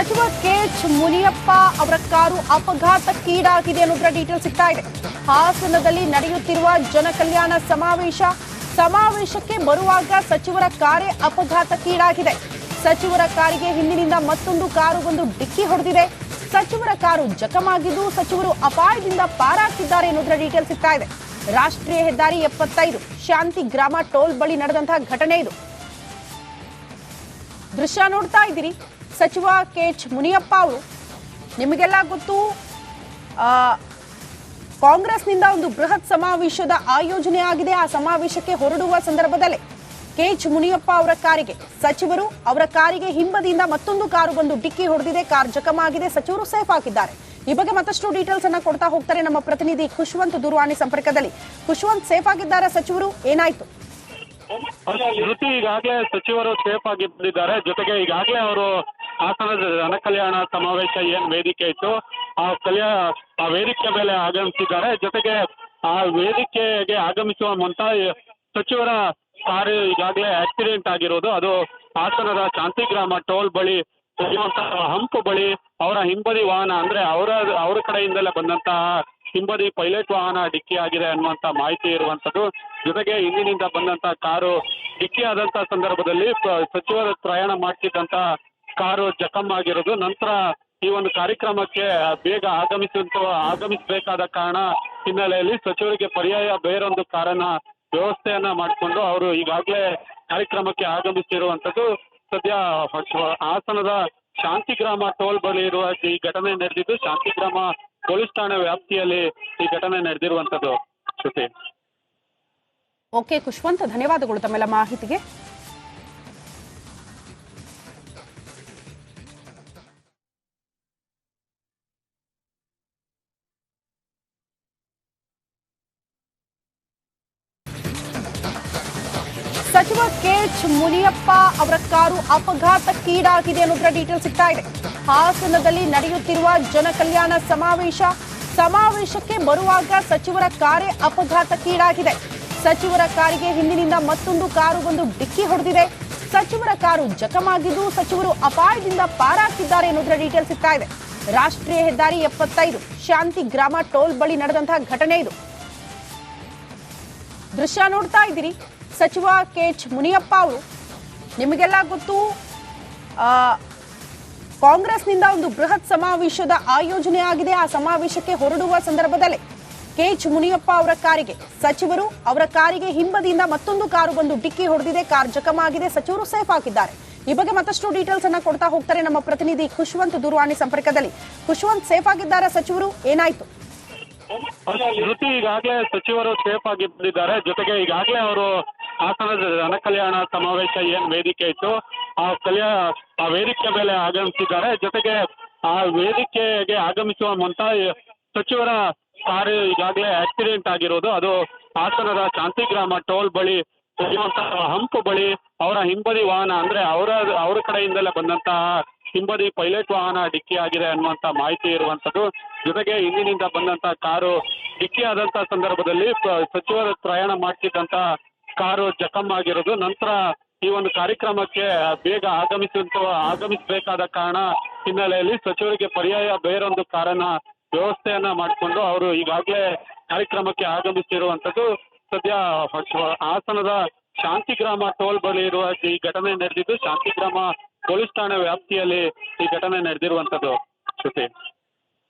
ಸಚಿವ ಕೆಎಚ್ ಮುನಿಯಪ್ಪ ಅವರ ಕಾರು ಅಪಘಾತಕ್ಕೀಡಾಗಿದೆ ಅನ್ನೋದರ ಡೀಟೇಲ್ ಸಿಗ್ತಾ ಇದೆ. ಹಾಸನದಲ್ಲಿ ನಡೆಯುತ್ತಿರುವ ಜನಕಲ್ಯಾಣ ಸಮಾವೇಶಕ್ಕೆ ಬರುವಾಗ ಸಚಿವರ ಕಾರೇ ಅಪಘಾತಕ್ಕೀಡಾಗಿದೆ. ಸಚಿವರ ಕಾರಿಗೆ ಹಿಂದಿನಿಂದ ಮತ್ತೊಂದು ಕಾರು ಬಂದು ಡಿಕ್ಕಿ ಹೊಡೆದಿದೆ. ಸಚಿವರ ಕಾರು ಜಖಮಾಗಿದ್ದು ಸಚಿವರು ಅಪಾಯದಿಂದ ಪಾರಾಗ್ತಿದ್ದಾರೆ ಅನ್ನೋದರ ಡೀಟೇಲ್ ಸಿಗ್ತಾ ಇದೆ. ರಾಷ್ಟ್ರೀಯ ಹೆದ್ದಾರಿ 75 ಶಾಂತಿ ಗ್ರಾಮ ಟೋಲ್ ಬಳಿ ನಡೆದಂತಹ ಘಟನೆ ಇದು. ದೃಶ್ಯ ನೋಡ್ತಾ ಇದ್ದೀರಿ. ಸಚಿವ ಕೆಎಚ್ ಮುನಿಯಪ್ಪ ಅವರು, ನಿಮಗೆಲ್ಲ ಗೊತ್ತು, ಕಾಂಗ್ರೆಸ್ನಿಂದ ಒಂದು ಬೃಹತ್ ಸಮಾವೇಶದ ಆಯೋಜನೆ ಆಗಿದೆ. ಆ ಸಮಾವೇಶಕ್ಕೆ ಹೊರಡುವ ಸಂದರ್ಭದಲ್ಲಿ ಕೆಎಚ್ ಮುನಿಯಪ್ಪ ಅವರ ಕಾರಿಗೆ ಸಚಿವರು ಅವರ ಕಾರಿಗೆ ಹಿಂಬದಿಯಿಂದ ಮತ್ತೊಂದು ಕಾರು ಬಂದು ಡಿಕ್ಕಿ ಹೊಡೆದಿದೆ. ಕಾರ್ ಜಖಮಾಗಿದೆ. ಸಚಿವರು ಸೇಫ್ ಆಗಿದ್ದಾರೆ. ಈ ಬಗ್ಗೆ ಮತ್ತಷ್ಟು ಡೀಟೇಲ್ಸ್ ಅನ್ನ ಕೊಡ್ತಾ ಹೋಗ್ತಾರೆ ನಮ್ಮ ಪ್ರತಿನಿಧಿ ಖುಷ್ವಂತ್ ದೂರವಾಣಿ ಸಂಪರ್ಕದಲ್ಲಿ. ಖುಷ್ವಂತ್, ಸೇಫ್ ಆಗಿದ್ದಾರೆ ಸಚಿವರು, ಏನಾಯ್ತು? ಶ್ರುತಿ, ಈಗಾಗಲೇ ಸಚಿವರು ಸೇಫ್ ಆಗಿ ಬಂದಿದ್ದಾರೆ. ಜೊತೆಗೆ ಈಗಾಗಲೇ ಅವರು ಹಾಸನದ ಜನಕಲ್ಯಾಣ ಸಮಾವೇಶ ಏನ್ ವೇದಿಕೆ ಇತ್ತು ಆ ವೇದಿಕೆ ಮೇಲೆ ಆಗಮಿಸಿದ್ದಾರೆ. ಜೊತೆಗೆ ಆ ವೇದಿಕೆಗೆ ಆಗಮಿಸುವ ಮುನ್ನ ಸಚಿವರ ಕಾರು ಈಗಾಗಲೇ ಆಕ್ಸಿಡೆಂಟ್ ಆಗಿರೋದು, ಅದು ಹಾಸನದ ಶಾಂತಿಗ್ರಾಮ ಟೋಲ್ ಬಳಿ ಹಂಪು ಬಳಿ ಅವರ ಹಿಂಬದಿ ವಾಹನ, ಅಂದ್ರೆ ಅವರ ಕಡೆಯಿಂದಲೇ ಬಂದಂತಹ ಹಿಂಬದಿ ಪೈಲಟ್ ವಾಹನ ಡಿಕ್ಕಿ ಆಗಿದೆ ಅನ್ನುವಂತ ಮಾಹಿತಿ ಇರುವಂತದ್ದು. ಜೊತೆಗೆ ಹಿಂದಿನಿಂದ ಬಂದಂತಹ ಕಾರು ಡಿಕ್ಕಿ ಆದಂತಹ ಸಂದರ್ಭದಲ್ಲಿ ಸಚಿವರು ಪ್ರಯಾಣ ಮಾಡ್ತಿದ್ದಂತ ಕಾರು ಜಖಮ್ ಆಗಿರೋದು. ನಂತರ ಈ ಒಂದು ಕಾರ್ಯಕ್ರಮಕ್ಕೆ ಬೇಗ ಆಗಮಿಸಬೇಕಾದ ಕಾರಣ ಹಿನ್ನೆಲೆಯಲ್ಲಿ ಸಚಿವರಿಗೆ ಪರ್ಯಾಯ ಬೇರೊಂದು ಕಾರನ್ನ ವ್ಯವಸ್ಥೆಯನ್ನ ಮಾಡಿಕೊಂಡು ಅವರು ಈಗಾಗಲೇ ಕಾರ್ಯಕ್ರಮಕ್ಕೆ ಆಗಮಿಸಿರುವಂತದ್ದು. ಸದ್ಯ ಹಾಸನದ ಶಾಂತಿಗ್ರಾಮ ಟೋಲ್ ಬಳಿ ಇರುವ ಈ ಘಟನೆ ನಡೆದಿದ್ದು, ಶಾಂತಿಗ್ರಾಮ ಪೊಲೀಸ್ ಠಾಣೆ ವ್ಯಾಪ್ತಿಯಲ್ಲಿ ಈ ಘಟನೆ ನಡೆದಿರುವಂತದ್ದು. ಶ್ರುತಿ. ಓಕೆ ಖುಷ್ವಂತ್, ಧನ್ಯವಾದಗಳು ತಮ್ಮೆಲ್ಲ ಮಾಹಿತಿಗೆ. ಸಚಿವ ಕೆಎಚ್ ಮುನಿಯಪ್ಪ ಅವರ ಕಾರು ಅಪಘಾತಕ್ಕೀಡಾಗಿದೆ ಅನ್ನೋದರ ಡೀಟೇಲ್ ಸಿಗ್ತಾ ಇದೆ. ಹಾಸನದಲ್ಲಿ ನಡೆಯುತ್ತಿರುವ ಜನಕಲ್ಯಾಣ ಸಮಾವೇಶಕ್ಕೆ ಬರುವಾಗ ಸಚಿವರ ಕಾರೇ ಅಪಘಾತಕ್ಕೀಡಾಗಿದೆ. ಸಚಿವರ ಕಾರಿಗೆ ಹಿಂದಿನಿಂದ ಮತ್ತೊಂದು ಕಾರು ಬಂದು ಡಿಕ್ಕಿ ಹೊಡೆದಿದೆ. ಸಚಿವರ ಕಾರು ಜಖಮಾಗಿದ್ದು ಸಚಿವರು ಅಪಾಯದಿಂದ ಪಾರಾಗ್ತಿದ್ದಾರೆ ಅನ್ನೋದರ ಡೀಟೇಲ್ ಸಿಗ್ತಾ ಇದೆ. ರಾಷ್ಟ್ರೀಯ ಹೆದ್ದಾರಿ 75 ಶಾಂತಿ ಗ್ರಾಮ ಟೋಲ್ ಬಳಿ ನಡೆದಂತಹ ಘಟನೆ ಇದು. ದೃಶ್ಯ ನೋಡ್ತಾ ಇದ್ದೀರಿ. ಸಚಿವ ಕೆಎಚ್ ಮುನಿಯಪ್ಪ ಅವರು, ನಿಮಗೆಲ್ಲ ಗೊತ್ತು, ಕಾಂಗ್ರೆಸ್ನಿಂದ ಒಂದು ಬೃಹತ್ ಸಮಾವೇಶದ ಆಯೋಜನೆ ಆಗಿದೆ. ಆ ಸಮಾವೇಶಕ್ಕೆ ಹೊರಡುವ ಸಂದರ್ಭದಲ್ಲಿ ಕೆಎಚ್ ಮುನಿಯಪ್ಪ ಅವರ ಕಾರಿಗೆ ಸಚಿವರು ಅವರ ಕಾರಿಗೆ ಹಿಂಬದಿಯಿಂದ ಮತ್ತೊಂದು ಕಾರು ಬಂದು ಡಿಕ್ಕಿ ಹೊಡೆದಿದೆ. ಕಾರ್ ಜಖಮಾಗಿದೆ. ಸಚಿವರು ಸೇಫ್ ಆಗಿದ್ದಾರೆ. ಈ ಬಗ್ಗೆ ಮತ್ತಷ್ಟು ಡೀಟೇಲ್ಸ್ ಅನ್ನ ಕೊಡ್ತಾ ಹೋಗ್ತಾರೆ ನಮ್ಮ ಪ್ರತಿನಿಧಿ ಖುಷ್ವಂತ್ ದೂರವಾಣಿ ಸಂಪರ್ಕದಲ್ಲಿ. ಖುಷ್ವಂತ್, ಸೇಫ್ ಆಗಿದ್ದಾರೆ ಸಚಿವರು, ಏನಾಯ್ತು? ಶ್ರುತಿ, ಈಗಾಗಲೇ ಸಚಿವರು ಸೇಫ್ ಆಗಿ ಬಂದಿದ್ದಾರೆ. ಜೊತೆಗೆ ಈಗಾಗಲೇ ಅವರು ಹಾಸನದ ಜನಕಲ್ಯಾಣ ಸಮಾವೇಶ ಏನ್ ವೇದಿಕೆ ಇತ್ತು ಆ ವೇದಿಕೆ ಮೇಲೆ ಆಗಮಿಸಿದ್ದಾರೆ. ಜೊತೆಗೆ ಆ ವೇದಿಕೆಗೆ ಆಗಮಿಸುವ ಮುನ್ನ ಸಚಿವರ ಕಾರು ಈಗಾಗಲೇ ಆಕ್ಸಿಡೆಂಟ್ ಆಗಿರೋದು, ಅದು ಹಾಸನದ ಶಾಂತಿಗ್ರಾಮ ಟೋಲ್ ಬಳಿ ಹಂಪು ಬಳಿ ಅವರ ಹಿಂಬದಿ ವಾಹನ, ಅಂದ್ರೆ ಅವರ ಕಡೆಯಿಂದಲೇ ಬಂದಂತಹ ಹಿಂಬದಿ ಪೈಲಟ್ ವಾಹನ ಡಿಕ್ಕಿ ಆಗಿದೆ ಅನ್ನುವಂತ ಮಾಹಿತಿ ಇರುವಂತದ್ದು. ಜೊತೆಗೆ ಹಿಂದಿನಿಂದ ಬಂದಂತಹ ಕಾರು ಡಿಕ್ಕಿ ಆದಂತಹ ಸಂದರ್ಭದಲ್ಲಿ ಸಚಿವರು ಪ್ರಯಾಣ ಮಾಡ್ತಿದ್ದಂತ ಕಾರು ಜಖಮ್ ಆಗಿರೋದು. ನಂತರ ಈ ಒಂದು ಕಾರ್ಯಕ್ರಮಕ್ಕೆ ಬೇಗ ಆಗಮಿಸಬೇಕಾದ ಕಾರಣ ಹಿನ್ನೆಲೆಯಲ್ಲಿ ಸಚಿವರಿಗೆ ಪರ್ಯಾಯ ಬೇರೊಂದು ಕಾರನ್ನ ವ್ಯವಸ್ಥೆಯನ್ನ ಮಾಡಿಕೊಂಡು ಅವರು ಈಗಾಗಲೇ ಕಾರ್ಯಕ್ರಮಕ್ಕೆ ಆಗಮಿಸಿರುವಂತದ್ದು. ಸದ್ಯ ಹಾಸನದ ಶಾಂತಿಗ್ರಾಮ ಟೋಲ್ ಬಳಿ ಇರುವ ಈ ಘಟನೆ ನಡೆದಿದ್ದು, ಶಾಂತಿಗ್ರಾಮ ಪೊಲೀಸ್ ಠಾಣೆ ವ್ಯಾಪ್ತಿಯಲ್ಲಿ ಈ ಘಟನೆ ನಡೆದಿರುವಂತದ್ದು. ಶ್ರುತಿ.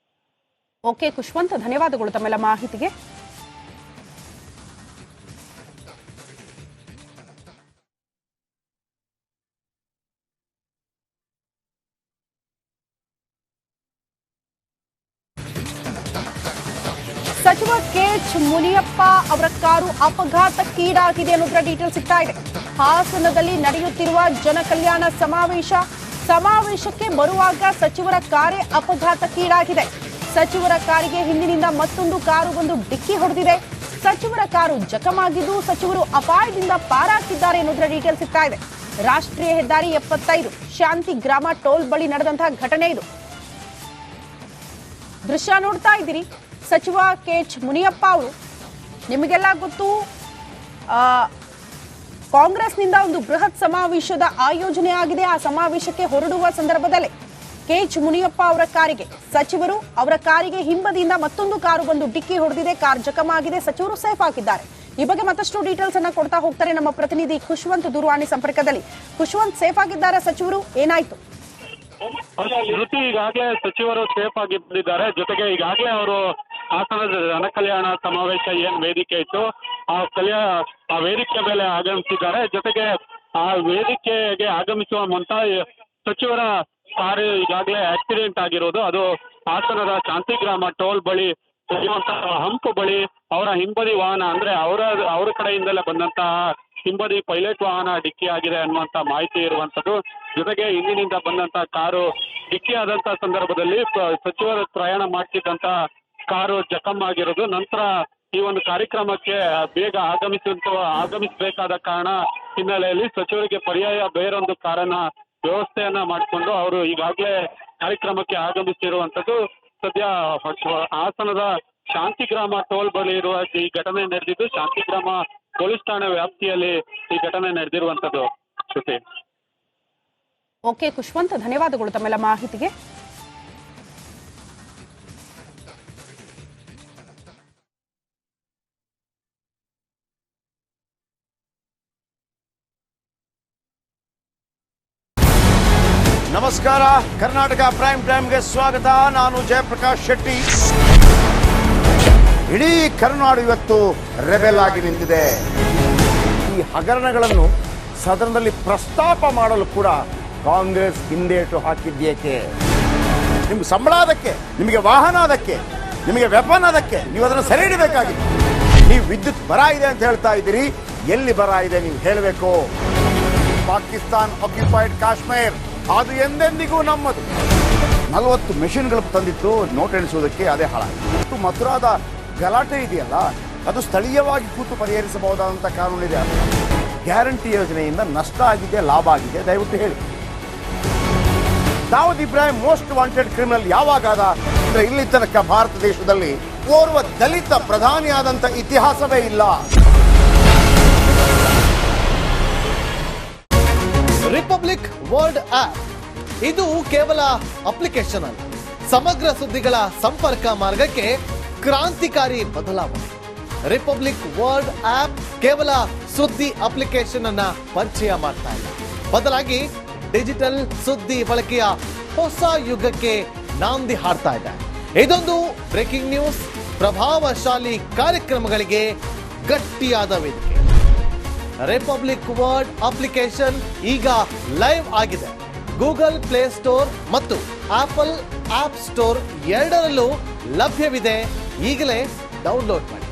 ಓಕೆ ಖುಷ್ವಂತ್, ಧನ್ಯವಾದಗಳು ತಮ್ಮೆಲ್ಲ ಮಾಹಿತಿಗೆ. ಸಚಿವ ಕೆಎಚ್ ಮುನಿಯಪ್ಪ ಅವರ ಕಾರು ಅಪಘಾತಕ್ಕೀಡಾಗಿದೆ ಅನ್ನೋದರ ಡೀಟೇಲ್ ಸಿಗ್ತಾ ಇದೆ. ಹಾಸನದಲ್ಲಿ ನಡೆಯುತ್ತಿರುವ ಜನಕಲ್ಯಾಣ ಸಮಾವೇಶಕ್ಕೆ ಬರುವಾಗ ಸಚಿವರ ಕಾರೇ ಅಪಘಾತಕ್ಕೀಡಾಗಿದೆ. ಸಚಿವರ ಕಾರಿಗೆ ಹಿಂದಿನಿಂದ ಮತ್ತೊಂದು ಕಾರು ಬಂದು ಡಿಕ್ಕಿ ಹೊಡೆದಿದೆ. ಸಚಿವರ ಕಾರು ಜಖಮಾಗಿದ್ದು ಸಚಿವರು ಅಪಾಯದಿಂದ ಪಾರಾಗ್ತಿದ್ದಾರೆ ಅನ್ನೋದರ ಡೀಟೇಲ್ ಸಿಗ್ತಾ ಇದೆ. ರಾಷ್ಟ್ರೀಯ ಹೆದ್ದಾರಿ 75 ಶಾಂತಿ ಗ್ರಾಮ ಟೋಲ್ ಬಳಿ ನಡೆದಂತಹ ಘಟನೆ ಇದು. ದೃಶ್ಯ ನೋಡ್ತಾ ಇದ್ದೀರಿ. ಸಚಿವ ಕೆಎಚ್ ಮುನಿಯಪ್ಪ ಅವರು, ನಿಮಗೆಲ್ಲ ಗೊತ್ತು, ಕಾಂಗ್ರೆಸ್ನಿಂದ ಒಂದು ಬೃಹತ್ ಸಮಾವೇಶದ ಆಯೋಜನೆ ಆಗಿದೆ. ಆ ಸಮಾವೇಶಕ್ಕೆ ಹೊರಡುವ ಸಂದರ್ಭದಲ್ಲಿ ಕೆಎಚ್ ಮುನಿಯಪ್ಪ ಅವರ ಕಾರಿಗೆ ಸಚಿವರು ಅವರ ಕಾರಿಗೆ ಹಿಂಬದಿಯಿಂದ ಮತ್ತೊಂದು ಕಾರು ಬಂದು ಡಿಕ್ಕಿ ಹೊಡೆದಿದೆ. ಕಾರ್ ಜಖಮ್ ಆಗಿದೆ. ಸಚಿವರು ಸೇಫ್ ಆಗಿದ್ದಾರೆ. ಈ ಬಗ್ಗೆ ಮತ್ತಷ್ಟು ಡೀಟೇಲ್ಸ್ ಅನ್ನ ಕೊಡ್ತಾ ಹೋಗ್ತಾರೆ ನಮ್ಮ ಪ್ರತಿನಿಧಿ ಖುಷ್ವಂತ್ ದೂರವಾಣಿ ಸಂಪರ್ಕದಲ್ಲಿ. ಖುಷ್ವಂತ್, ಸೇಫ್ ಆಗಿದ್ದಾರೆ ಸಚಿವರು, ಏನಾಯ್ತು? ಶ್ರುತಿ, ಈಗಾಗಲೇ ಸಚಿವರು ಸೇಫ್ ಆಗಿ ಬಂದಿದ್ದಾರೆ. ಜೊತೆಗೆ ಈಗಾಗಲೇ ಅವರು ಹಾಸನದ ಜನಕಲ್ಯಾಣ ಸಮಾವೇಶ ಏನ್ ವೇದಿಕೆ ಇತ್ತು ಆ ವೇದಿಕೆ ಮೇಲೆ ಆಗಮಿಸಿದ್ದಾರೆ. ಜೊತೆಗೆ ಆ ವೇದಿಕೆಗೆ ಆಗಮಿಸುವ ಮುನ್ನ ಸಚಿವರ ಕಾರು ಈಗಾಗಲೇ ಆಕ್ಸಿಡೆಂಟ್ ಆಗಿರೋದು, ಅದು ಹಾಸನದ ಶಾಂತಿಗ್ರಾಮ ಟೋಲ್ ಬಳಿ ಹಂಪು ಬಳಿ ಅವರ ಹಿಂಬದಿ ವಾಹನ ಅಂದ್ರೆ ಅವರ ಕಡೆಯಿಂದಲೇ ಬಂದಂತಹ ಹಿಂಬದಿ ಪೈಲಟ್ ವಾಹನ ಡಿಕ್ಕಿ ಆಗಿದೆ ಅನ್ನುವಂತ ಮಾಹಿತಿ ಇರುವಂತದ್ದು. ಜೊತೆಗೆ ಹಿಂದಿನಿಂದ ಬಂದಂತಹ ಕಾರು ಡಿಕ್ಕಿ ಆದಂತಹ ಸಂದರ್ಭದಲ್ಲಿ ಸಚಿವರು ಪ್ರಯಾಣ ಮಾಡ್ತಿದ್ದಂತ ಕಾರು ಜಖಮ್ ಆಗಿರೋದು. ನಂತರ ಈ ಒಂದು ಕಾರ್ಯಕ್ರಮಕ್ಕೆ ಬೇಗ ಆಗಮಿಸಬೇಕಾದ ಕಾರಣ ಹಿನ್ನೆಲೆಯಲ್ಲಿ ಸಚಿವರಿಗೆ ಪರ್ಯಾಯ ಬೇರೊಂದು ಕಾರನ್ನ ವ್ಯವಸ್ಥೆಯನ್ನ ಮಾಡಿಕೊಂಡು ಅವರು ಈಗಾಗಲೇ ಕಾರ್ಯಕ್ರಮಕ್ಕೆ ಆಗಮಿಸಿರುವಂತದ್ದು. ಸದ್ಯ ಹಾಸನದ ಶಾಂತಿಗ್ರಾಮ ಟೋಲ್ ಬಳಿ ಇರುವ ಈ ಘಟನೆ ನಡೆದಿದ್ದು, ಶಾಂತಿಗ್ರಾಮ ಪೊಲೀಸ್ ಠಾಣೆ ವ್ಯಾಪ್ತಿಯಲ್ಲಿ ಈ ಘಟನೆ ನಡೆದಿರುವಂತದ್ದು. ಶ್ರುತಿ. ಓಕೆ ಖುಷ್ವಂತ್, ಧನ್ಯವಾದಗಳು ತಮ್ಮೆಲ್ಲ ಮಾಹಿತಿಗೆ. ನಮಸ್ಕಾರ, ಕರ್ನಾಟಕ ಪ್ರೈಮ್ ಟೈಮ್ಗೆ ಸ್ವಾಗತ. ನಾನು ಜಯಪ್ರಕಾಶ್ ಶೆಟ್ಟಿ. ಇಡೀ ಕರ್ನಾಡು ಇವತ್ತು ರೆಬೆಲ್ ಆಗಿ ನಿಂತಿದೆ. ಈ ಹಗರಣಗಳನ್ನು ಸದನದಲ್ಲಿ ಪ್ರಸ್ತಾಪ ಮಾಡಲು ಕೂಡ ಕಾಂಗ್ರೆಸ್ ಹಿಂದೇಟು ಹಾಕಿದ್ದೇಕೆ? ನಿಮ್ಗೆ ಸಂಬಳ ಅದಕ್ಕೆ, ನಿಮಗೆ ವಾಹನ ಅದಕ್ಕೆ, ನಿಮಗೆ ವೆಪನ್ ಅದಕ್ಕೆ, ನೀವು ಅದನ್ನು ಸೆರೆ ಹಿಡಬೇಕಾಗಿತ್ತು. ನೀವು ವಿದ್ಯುತ್ ಬರ ಇದೆ ಅಂತ ಹೇಳ್ತಾ ಇದ್ದೀರಿ, ಎಲ್ಲಿ ಬರ ಇದೆ ನೀವು ಹೇಳಬೇಕು. ಪಾಕಿಸ್ತಾನ್ ಆಕ್ಯುಪೈಡ್ ಕಾಶ್ಮೀರ್ ಅದು ಎಂದೆಂದಿಗೂ ನಮ್ಮದು. 40 ಮೆಷಿನ್ಗಳು ತಂದಿತ್ತು ನೋಟ್ ಎಣಿಸುವುದಕ್ಕೆ, ಅದೇ ಹಾಳಾಯಿತು. ಮಥುರಾದ ಗಲಾಟೆ ಇದೆಯಲ್ಲ, ಅದು ಸ್ಥಳೀಯವಾಗಿ ಕೂತು ಪರಿಹರಿಸಬಹುದಾದಂಥ ಕಾನೂನಿದೆ. ಗ್ಯಾರಂಟಿ ಯೋಜನೆಯಿಂದ ನಷ್ಟ ಆಗಿದೆ, ಲಾಭ ಆಗಿದೆ, ದಯವಿಟ್ಟು ಹೇಳಿ. Dawood Ibrahim most wanted criminal ಯಾವಾಗಾದ ಅಂದ್ರೆ ಇಲ್ಲಿ ತನಕ ಭಾರತ ದೇಶದಲ್ಲಿ ಓರ್ವ ದಲಿತ ಪ್ರಧಾನಿಯಾದಂಥ ಇತಿಹಾಸವೇ ಇಲ್ಲ. ರಿಪಬ್ಲಿಕ್ ವರ್ಲ್ಡ್ ಆಪ್ ಇದು ಕೇವಲ ಅಪ್ಲಿಕೇಶನ್ ಅಲ್ಲ, ಸಮಗ್ರ ಸುದ್ದಿಗಳ ಸಂಪರ್ಕ ಮಾರ್ಗಕ್ಕೆ ಕ್ರಾಂತಿಕಾರಿ ಬದಲಾವಣೆ. ರಿಪಬ್ಲಿಕ್ ವರ್ಲ್ಡ್ ಆಪ್ ಕೇವಲ ಸುದ್ದಿ ಅಪ್ಲಿಕೇಶನ್ ಅನ್ನ ಪರಿಚಯ ಮಾಡ್ತಾ ಇಲ್ಲ, ಬದಲಾಗಿ ಡಿಜಿಟಲ್ ಸುದ್ದಿ ಬಳಕೆಯ ಹೊಸ ಯುಗಕ್ಕೆ ನಾಂದಿ ಹಾಡ್ತಾ ಇದೆ. ಇದೊಂದು ಬ್ರೇಕಿಂಗ್ ನ್ಯೂಸ್, ಪ್ರಭಾವಶಾಲಿ ಕಾರ್ಯಕ್ರಮಗಳಿಗೆ ಗಟ್ಟಿಯಾದ ವೇದಿಕೆ. ರಿಪಬ್ಲಿಕ್ ವರ್ಲ್ಡ್ ಅಪ್ಲಿಕೇಶನ್ ಈಗ ಲೈವ್ ಆಗಿದೆ. ಗೂಗಲ್ ಪ್ಲೇ ಸ್ಟೋರ್ ಮತ್ತು ಆಪಲ್ ಆಪ್ ಸ್ಟೋರ್ ಎರಡರಲ್ಲೂ ಲಭ್ಯವಿದೆ. ಈಗಲೇ ಡೌನ್ಲೋಡ್ ಮಾಡಿ.